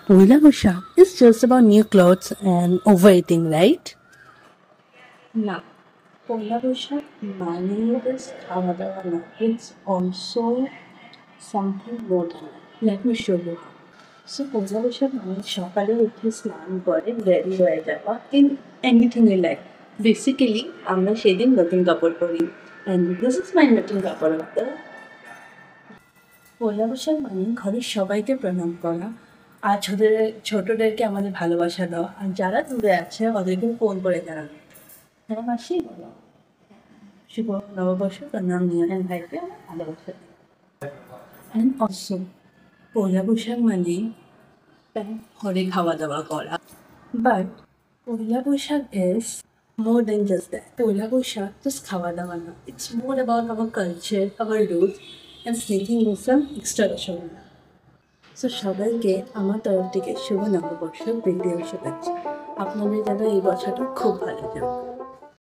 Poila Bosha is just about new clothes and overeating, right? না, পয়লা বৈশাখ মানে just খাওয়া দাওয়া না, it's also something more than that. Let me show you. So পয়লা বৈশাখ মানে সকালে উঠে স্নান করে রেডি হয়ে যাওয়া in anything you like. Basically আমরা সেদিন নতুন কাপড় পরি and this is my নতুন কাপড় order. পয়লা বৈশাখ মানে ঘরের সবাইকে প্রণাম করা আর ছোটদেরকে আমাদের ভালোবাসা দেওয়া আর যারা দূরে আছে ওদেরকে ফোন করে জানানো। হ্যাঁ মাসি বলো, শুভ নববর্ষ প্রণাম নিয়ে ভাইকে আমার ভালোবাসা দিই। অ্যান্ড অলসো পয়লা বৈশাখ মানে ঘরে খাওয়া দাওয়া করা, but Poila Boishakh is more than just that. Poila Boishakh just খাওয়া দাওয়া না, it's more about our culture, our roots and sneaking in some extra rasgulla. So সবাইকে আমার তরফ থেকে শুভ নববর্ষ প্রীতি শুভেচ্ছা। আপনাদের যেন এই বছরটা খুব ভালো যাক।